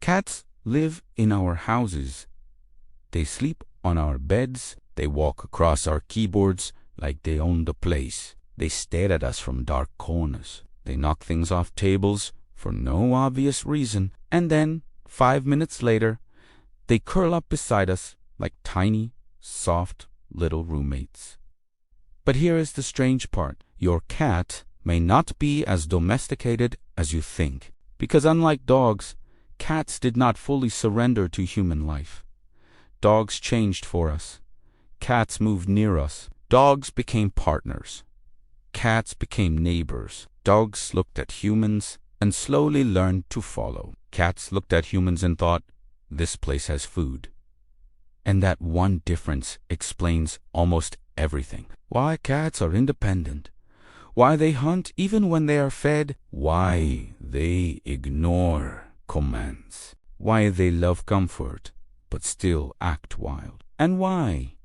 Cats live in our houses. They sleep on our beds. They walk across our keyboards like they own the place. They stare at us from dark corners. They knock things off tables for no obvious reason. And then, 5 minutes later, they curl up beside us like tiny, soft little roommates. But here is the strange part. Your cat may not be as domesticated as you think, because unlike dogs, cats did not fully surrender to human life. Dogs changed for us. Cats moved near us. Dogs became partners. Cats became neighbors. Dogs looked at humans and slowly learned to follow. Cats looked at humans and thought, this place has food. And that one difference explains almost everything. Why cats are independent. Why they hunt even when they are fed. Why they ignore commands. Why they love comfort but still act wild. And why,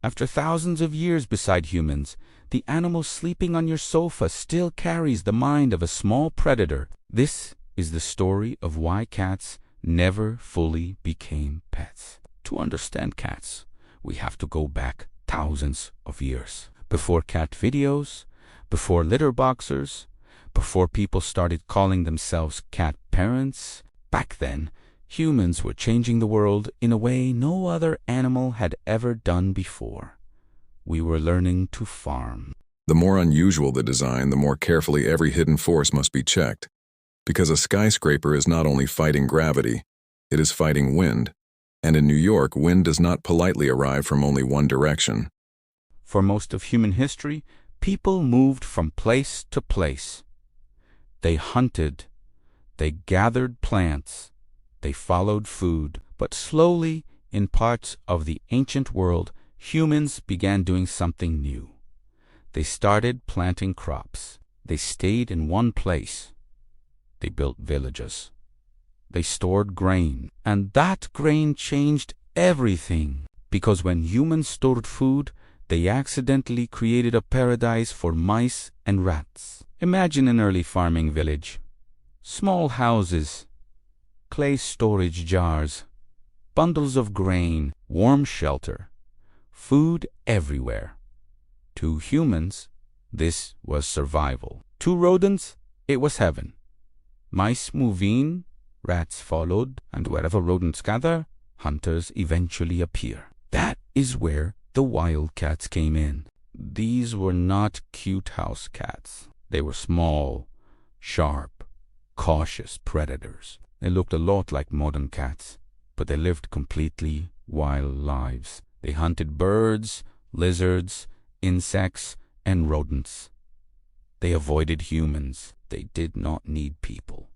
after thousands of years beside humans, the animal sleeping on your sofa still carries the mind of a small predator. This is the story of why cats never fully became pets. To understand cats, we have to go back thousands of years. Before cat videos, before litter boxers, before people started calling themselves cat parents. Back then, humans were changing the world in a way no other animal had ever done before. We were learning to farm. The more unusual the design, the more carefully every hidden force must be checked. Because a skyscraper is not only fighting gravity, it is fighting wind. And in New York, wind does not politely arrive from only one direction. For most of human history, people moved from place to place. They hunted. They gathered plants. They followed food. But slowly, in parts of the ancient world, humans began doing something new. They started planting crops. They stayed in one place. They built villages. They stored grain. And that grain changed everything. Because when humans stored food, they accidentally created a paradise for mice and rats. Imagine an early farming village. Small houses, clay storage jars, bundles of grain, warm shelter, food everywhere. To humans, this was survival. To rodents, it was heaven. Mice move in, rats followed, and wherever rodents gather, hunters eventually appear. That is where the wildcats came in. These were not cute house cats. They were small, sharp, cautious predators. They looked a lot like modern cats, but they lived completely wild lives. They hunted birds, lizards, insects, and rodents. They avoided humans. They did not need people.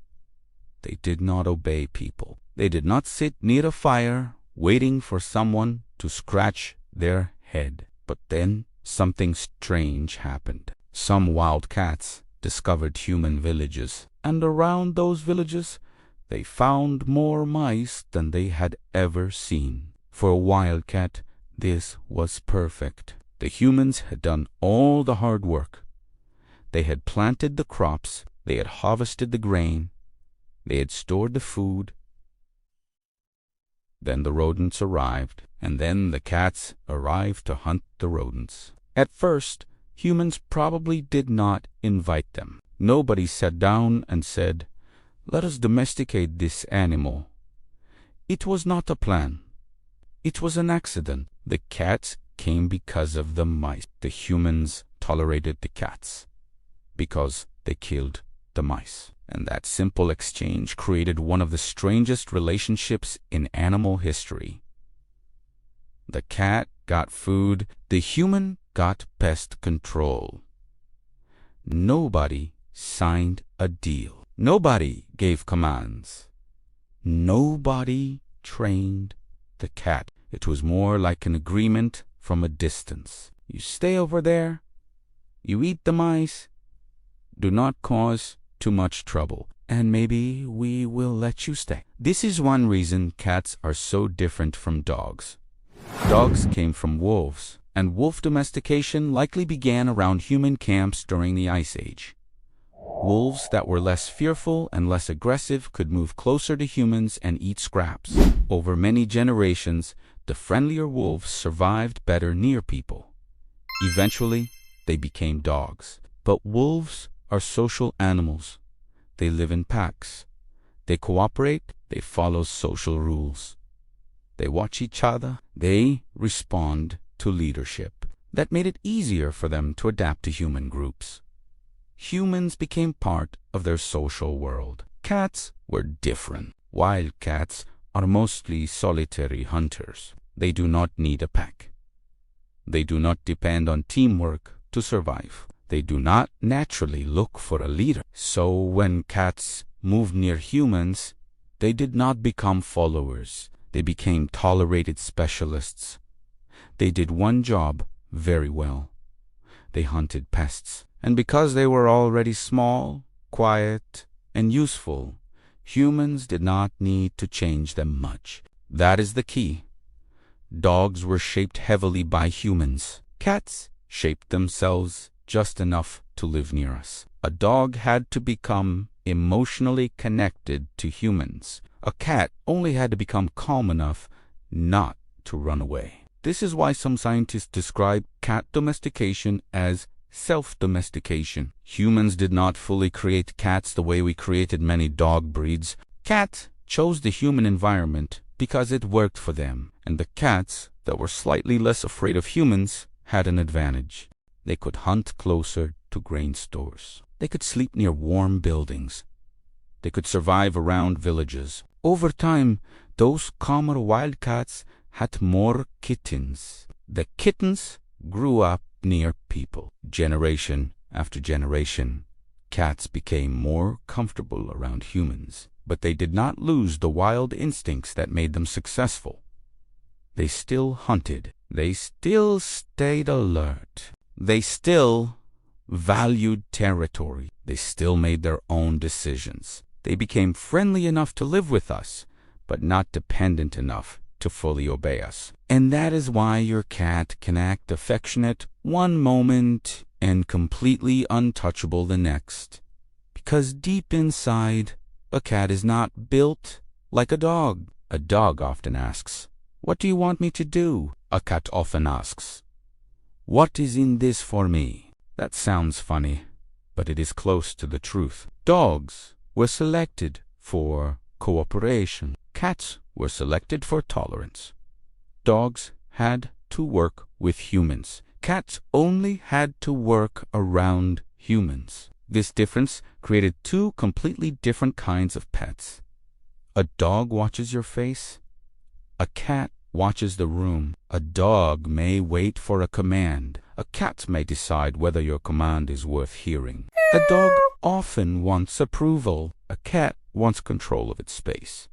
They did not obey people. They did not sit near a fire waiting for someone to scratch their head. But then something strange happened. Some wildcats discovered human villages, and around those villages they found more mice than they had ever seen. For a wildcat, this was perfect. The humans had done all the hard work. They had planted the crops, they had harvested the grain, they had stored the food. Then the rodents arrived, and then the cats arrived to hunt the rodents. At first, humans probably did not invite them. Nobody sat down and said, "Let us domesticate this animal." It was not a plan. It was an accident. The cats came because of the mice. The humans tolerated the cats because they killed the mice. And that simple exchange created one of the strangest relationships in animal history. The cat got food, the human got pest control. Nobody signed a deal. Nobody gave commands. Nobody trained the cat. It was more like an agreement from a distance. You stay over there. You eat the mice. Do not cause too much trouble, and maybe we will let you stay. This is one reason cats are so different from dogs. Dogs came from wolves, and wolf domestication likely began around human camps during the Ice Age. Wolves that were less fearful and less aggressive could move closer to humans and eat scraps. Over many generations, the friendlier wolves survived better near people. Eventually, they became dogs. But wolves are social animals. They live in packs. They cooperate. They follow social rules. They watch each other. They respond to leadership. That made it easier for them to adapt to human groups. Humans became part of their social world. Cats were different. Wildcats are mostly solitary hunters. They do not need a pack. They do not depend on teamwork to survive. They do not naturally look for a leader. So when cats moved near humans, they did not become followers. They became tolerated specialists. They did one job very well. They hunted pests. And because they were already small, quiet, and useful, humans did not need to change them much. That is the key. Dogs were shaped heavily by humans. Cats shaped themselves just enough to live near us. A dog had to become emotionally connected to humans. A cat only had to become calm enough not to run away. This is why some scientists describe cat domestication as self-domestication. Humans did not fully create cats the way we created many dog breeds. Cats chose the human environment because it worked for them, and the cats that were slightly less afraid of humans had an advantage. They could hunt closer to grain stores. They could sleep near warm buildings. They could survive around villages. Over time, those calmer wildcats had more kittens. The kittens grew up near people. Generation after generation, cats became more comfortable around humans, but they did not lose the wild instincts that made them successful. They still hunted. They still stayed alert. They still valued territory. They still made their own decisions. They became friendly enough to live with us, but not dependent enough to fully obey us. And that is why your cat can act affectionate one moment and completely untouchable the next. Because deep inside, a cat is not built like a dog. A dog often asks, "What do you want me to do?" A cat often asks, "What is in this for me?" That sounds funny, but it is close to the truth. Dogs were selected for cooperation. Cats were selected for tolerance. Dogs had to work with humans. Cats only had to work around humans. This difference created two completely different kinds of pets. A dog watches your face. A cat watches the room. A dog may wait for a command. A cat may decide whether your command is worth hearing. A dog often wants approval. A cat wants control of its space.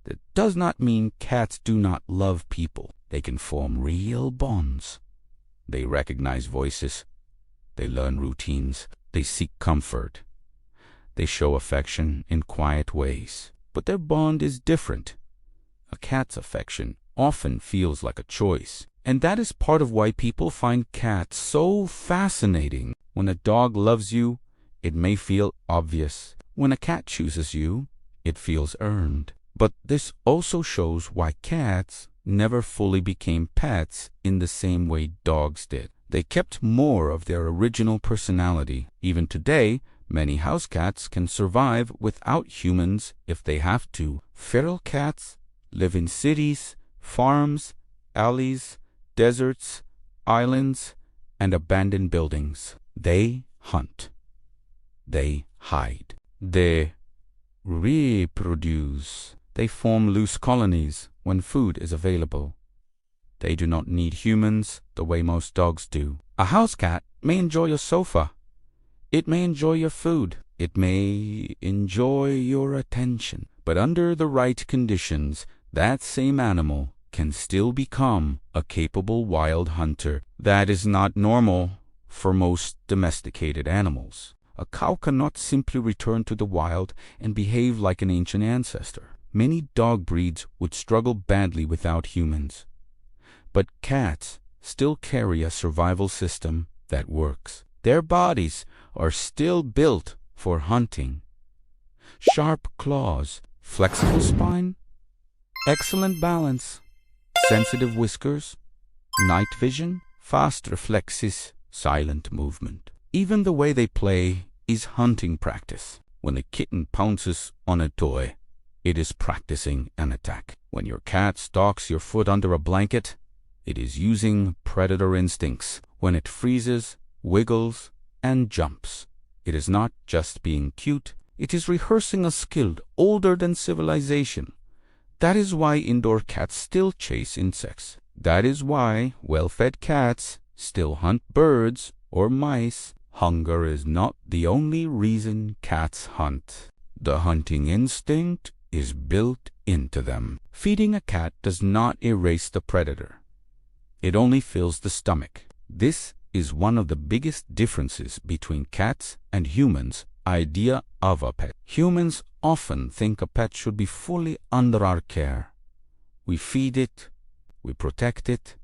That does not mean cats do not love people. They can form real bonds. They recognize voices. They learn routines. They seek comfort. They show affection in quiet ways. But their bond is different. A cat's affection often feels like a choice. And that is part of why people find cats so fascinating. When a dog loves you, it may feel obvious. When a cat chooses you, it feels earned. But this also shows why cats never fully became pets in the same way dogs did. They kept more of their original personality. Even today, many house cats can survive without humans if they have to. Feral cats live in cities, farms, alleys, deserts, islands, and abandoned buildings. They hunt. They hide. They reproduce. They form loose colonies when food is available. They do not need humans the way most dogs do. A house cat may enjoy your sofa. It may enjoy your food. It may enjoy your attention. But under the right conditions, that same animal can still become a capable wild hunter. That is not normal for most domesticated animals. A cow cannot simply return to the wild and behave like an ancient ancestor. Many dog breeds would struggle badly without humans. But cats still carry a survival system that works. Their bodies are still built for hunting. Sharp claws, flexible spine, excellent balance, sensitive whiskers, night vision, fast reflexes, silent movement. Even the way they play is hunting practice. When a kitten pounces on a toy, it is practicing an attack. When your cat stalks your foot under a blanket, it is using predator instincts. When it freezes, wiggles, and jumps, it is not just being cute, it is rehearsing a skill older than civilization. That is why indoor cats still chase insects. That is why well-fed cats still hunt birds or mice. Hunger is not the only reason cats hunt. The hunting instinct is built into them. Feeding a cat does not erase the predator. It only fills the stomach. This is one of the biggest differences between cats and humans' idea of a pet. Humans often think a pet should be fully under our care. We feed it, we protect it,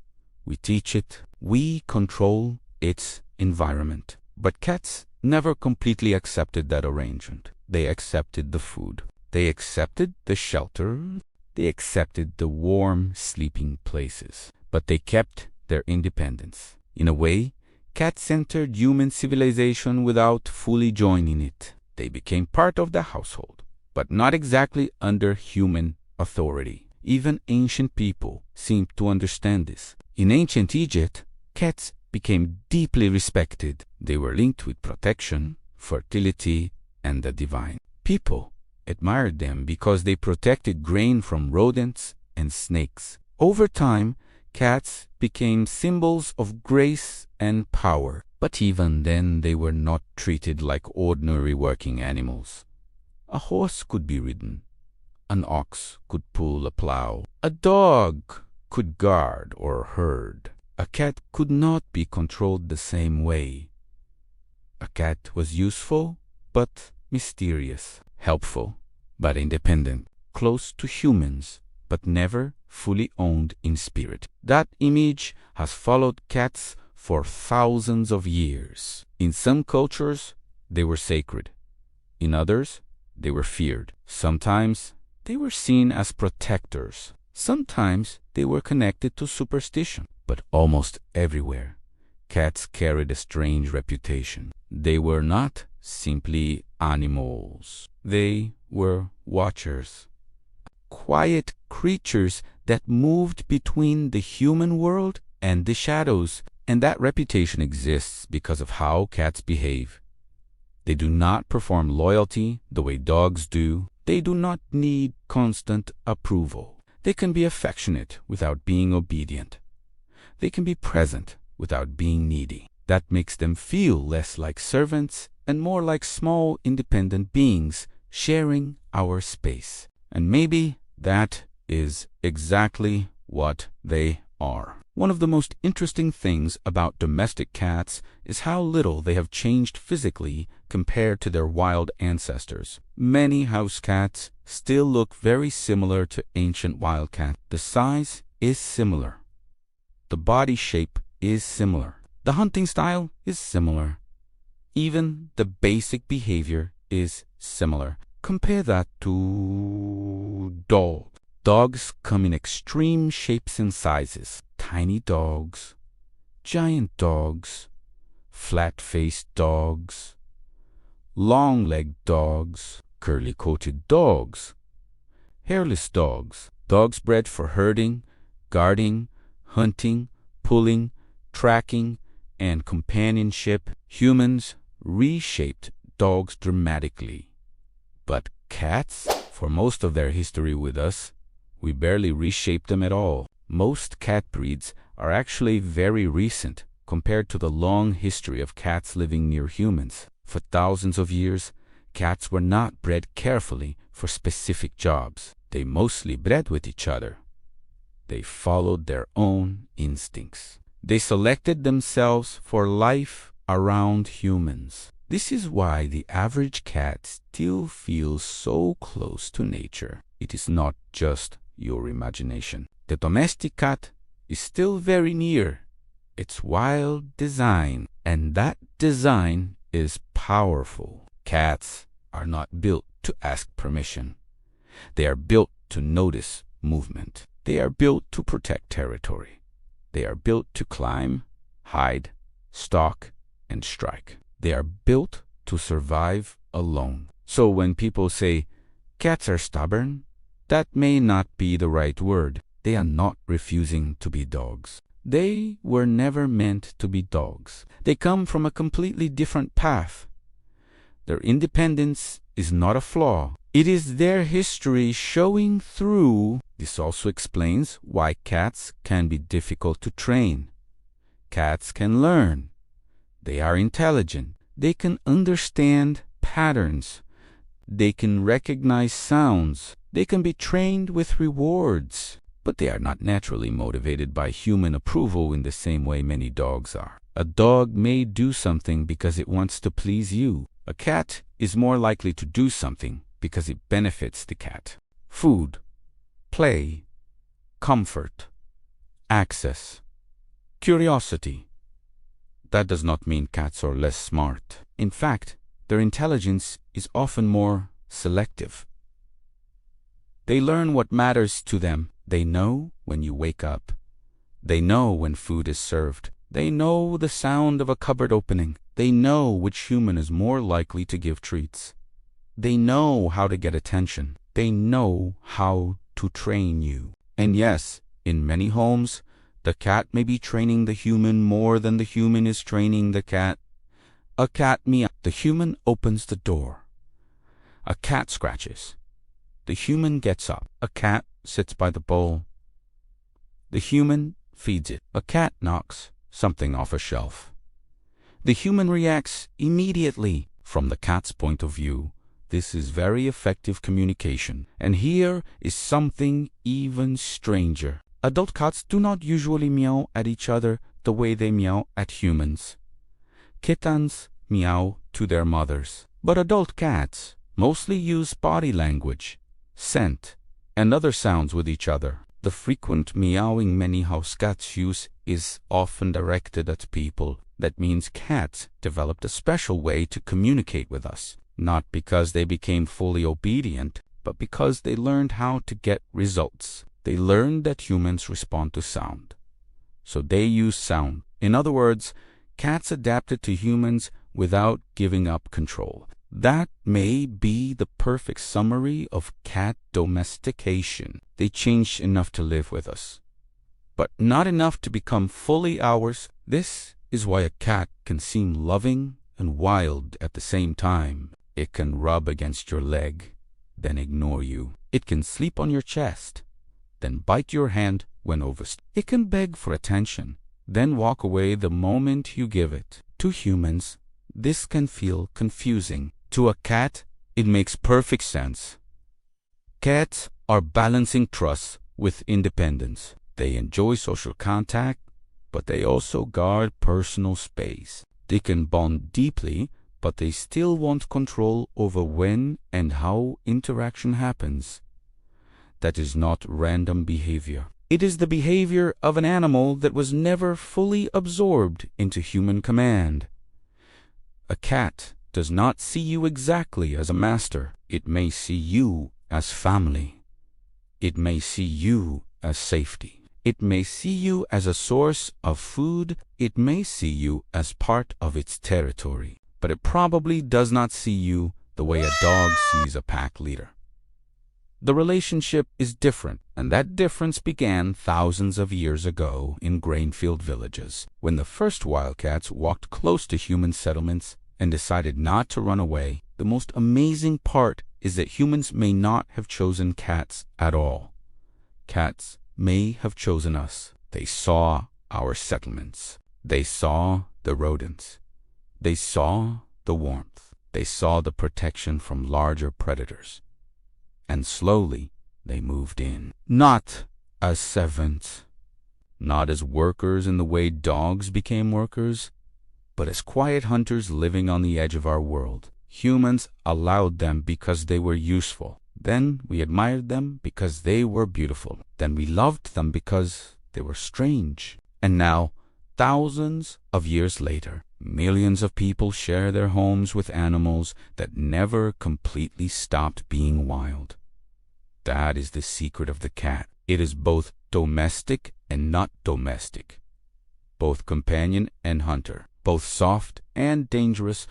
we teach it, we control its environment. But cats never completely accepted that arrangement. They accepted the food. They accepted the shelter. They accepted the warm sleeping places. But they kept their independence. In a way, cats entered human civilization without fully joining it. They became part of the household, but not exactly under human authority. Even ancient people seemed to understand this. In ancient Egypt, cats became deeply respected. They were linked with protection, fertility, and the divine. People admired them because they protected grain from rodents and snakes. Over time, cats became symbols of grace and power. But even then, they were not treated like ordinary working animals. A horse could be ridden. An ox could pull a plow. A dog could guard or herd. A cat could not be controlled the same way. A cat was useful but mysterious, helpful but independent, close to humans but never fully owned in spirit. That image has followed cats for thousands of years. In some cultures, they were sacred. In others, they were feared. Sometimes, they were seen as protectors. Sometimes, they were connected to superstition. But almost everywhere, cats carried a strange reputation. They were not simply animals. They were watchers. Quiet creatures that moved between the human world and the shadows. And that reputation exists because of how cats behave. They do not perform loyalty the way dogs do. They do not need constant approval. They can be affectionate without being obedient. They can be present without being needy. That makes them feel less like servants and more like small independent beings sharing our space. And maybe that is exactly what they are. One of the most interesting things about domestic cats is how little they have changed physically compared to their wild ancestors. Many house cats still look very similar to ancient wildcats. The size is similar. The body shape is similar. The hunting style is similar. Even the basic behavior is similar. Compare that to dogs. Dogs come in extreme shapes and sizes. Tiny dogs, giant dogs, flat-faced dogs, long-legged dogs, curly-coated dogs, hairless dogs, dogs bred for herding, guarding, hunting, pulling, tracking, and companionship. Humans reshaped dogs dramatically. But cats, for most of their history with us, we barely reshaped them at all. Most cat breeds are actually very recent compared to the long history of cats living near humans. For thousands of years, cats were not bred carefully for specific jobs. They mostly bred with each other. They followed their own instincts. They selected themselves for life around humans. This is why the average cat still feels so close to nature. It is not just your imagination. The domestic cat is still very near its wild design, and that design is powerful. Cats are not built to ask permission. They are built to notice movement. They are built to protect territory. They are built to climb, hide, stalk, and strike. They are built to survive alone. So when people say, cats are stubborn, that may not be the right word. They are not refusing to be dogs. They were never meant to be dogs. They come from a completely different path. Their independence is not a flaw. It is their history showing through. This also explains why cats can be difficult to train. Cats can learn. They are intelligent. They can understand patterns. They can recognize sounds. They can be trained with rewards. But they are not naturally motivated by human approval in the same way many dogs are. A dog may do something because it wants to please you. A cat is more likely to do something because it benefits the cat. Food, play, comfort, access, curiosity. That does not mean cats are less smart. In fact, their intelligence is often more selective. They learn what matters to them. They know when you wake up. They know when food is served. They know the sound of a cupboard opening. They know which human is more likely to give treats. They know how to get attention. They know how to train you. And yes, in many homes, the cat may be training the human more than the human is training the cat. A cat meows. The human opens the door. A cat scratches. The human gets up. A cat sits by the bowl. The human feeds it. A cat knocks something off a shelf. The human reacts immediately. From the cat's point of view, this is very effective communication. And here is something even stranger. Adult cats do not usually meow at each other the way they meow at humans. Kittens meow to their mothers. But adult cats mostly use body language, scent, and other sounds with each other. The frequent meowing many house cats use is often directed at people. That means cats developed a special way to communicate with us, not because they became fully obedient, but because they learned how to get results. They learned that humans respond to sound, so they use sound. In other words, cats adapted to humans without giving up control. That may be the perfect summary of cat domestication. They changed enough to live with us, but not enough to become fully ours. This is why a cat can seem loving and wild at the same time. It can rub against your leg, then ignore you. It can sleep on your chest, then bite your hand when overstepped. It can beg for attention, then walk away the moment you give it. To humans, this can feel confusing. To a cat, it makes perfect sense. Cats are balancing trust with independence. They enjoy social contact, but they also guard personal space. They can bond deeply, but they still want control over when and how interaction happens. That is not random behavior. It is the behavior of an animal that was never fully absorbed into human command. A cat does not see you exactly as a master. It may see you as family. It may see you as safety. It may see you as a source of food. It may see you as part of its territory. But it probably does not see you the way a dog sees a pack leader. The relationship is different, and that difference began thousands of years ago in grain-field villages, when the first wildcats walked close to human settlements and decided not to run away. The most amazing part is that humans may not have chosen cats at all. Cats may have chosen us. They saw our settlements. They saw the rodents. They saw the warmth. They saw the protection from larger predators. And slowly they moved in. Not as servants, not as workers in the way dogs became workers, but as quiet hunters living on the edge of our world. Humans allowed them because they were useful. Then we admired them because they were beautiful. Then we loved them because they were strange. And now thousands of years later, millions of people share their homes with animals that never completely stopped being wild. That is the secret of the cat. It is both domestic and not domestic, both companion and hunter, both soft and dangerous,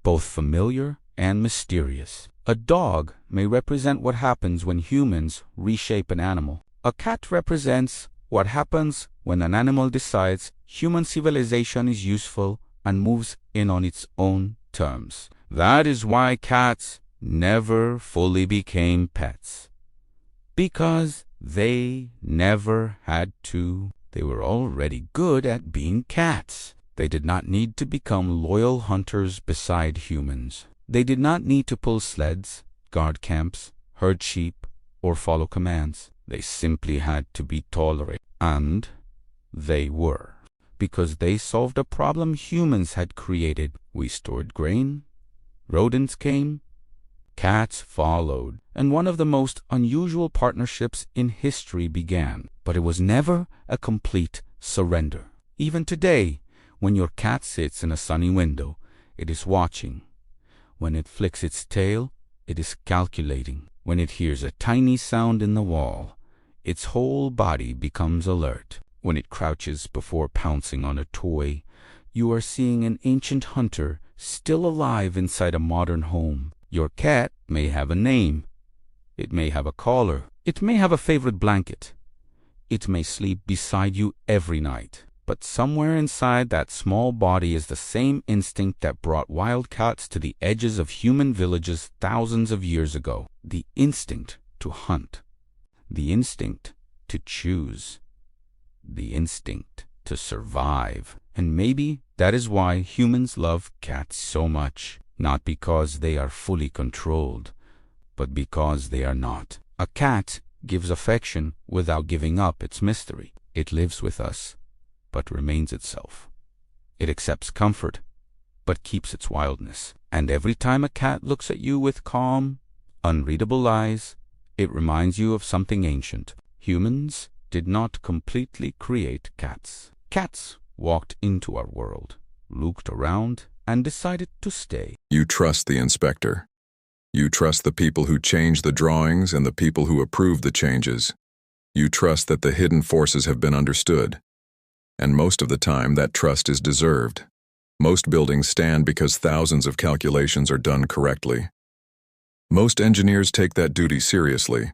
both familiar and mysterious. A dog may represent what happens when humans reshape an animal. A cat represents what happens when an animal decides human civilization is useful and moves in on its own terms. That is why cats never fully became pets, because they never had to. They were already good at being cats. They did not need to become loyal hunters beside humans. They did not need to pull sleds, guard camps, herd sheep, or follow commands. They simply had to be tolerant. And they were, because they solved a problem humans had created. We stored grain, rodents came, cats followed, and one of the most unusual partnerships in history began. But it was never a complete surrender. Even today, when your cat sits in a sunny window, it is watching. When it flicks its tail, it is calculating. When it hears a tiny sound in the wall, its whole body becomes alert. When it crouches before pouncing on a toy, you are seeing an ancient hunter still alive inside a modern home. Your cat may have a name. It may have a collar. It may have a favorite blanket. It may sleep beside you every night. But somewhere inside that small body is the same instinct that brought wildcats to the edges of human villages thousands of years ago. The instinct to hunt. The instinct to choose. The instinct to survive. And maybe that is why humans love cats so much. Not because they are fully controlled, but because they are not. A cat gives affection without giving up its mystery. It lives with us, but remains itself. It accepts comfort, but keeps its wildness. And every time a cat looks at you with calm, unreadable eyes, it reminds you of something ancient. Humans did not completely create cats. Cats walked into our world, looked around, and decided to stay. You trust the inspector. You trust the people who change the drawings and the people who approve the changes. You trust that the hidden forces have been understood. And most of the time, that trust is deserved. Most buildings stand because thousands of calculations are done correctly. Most engineers take that duty seriously.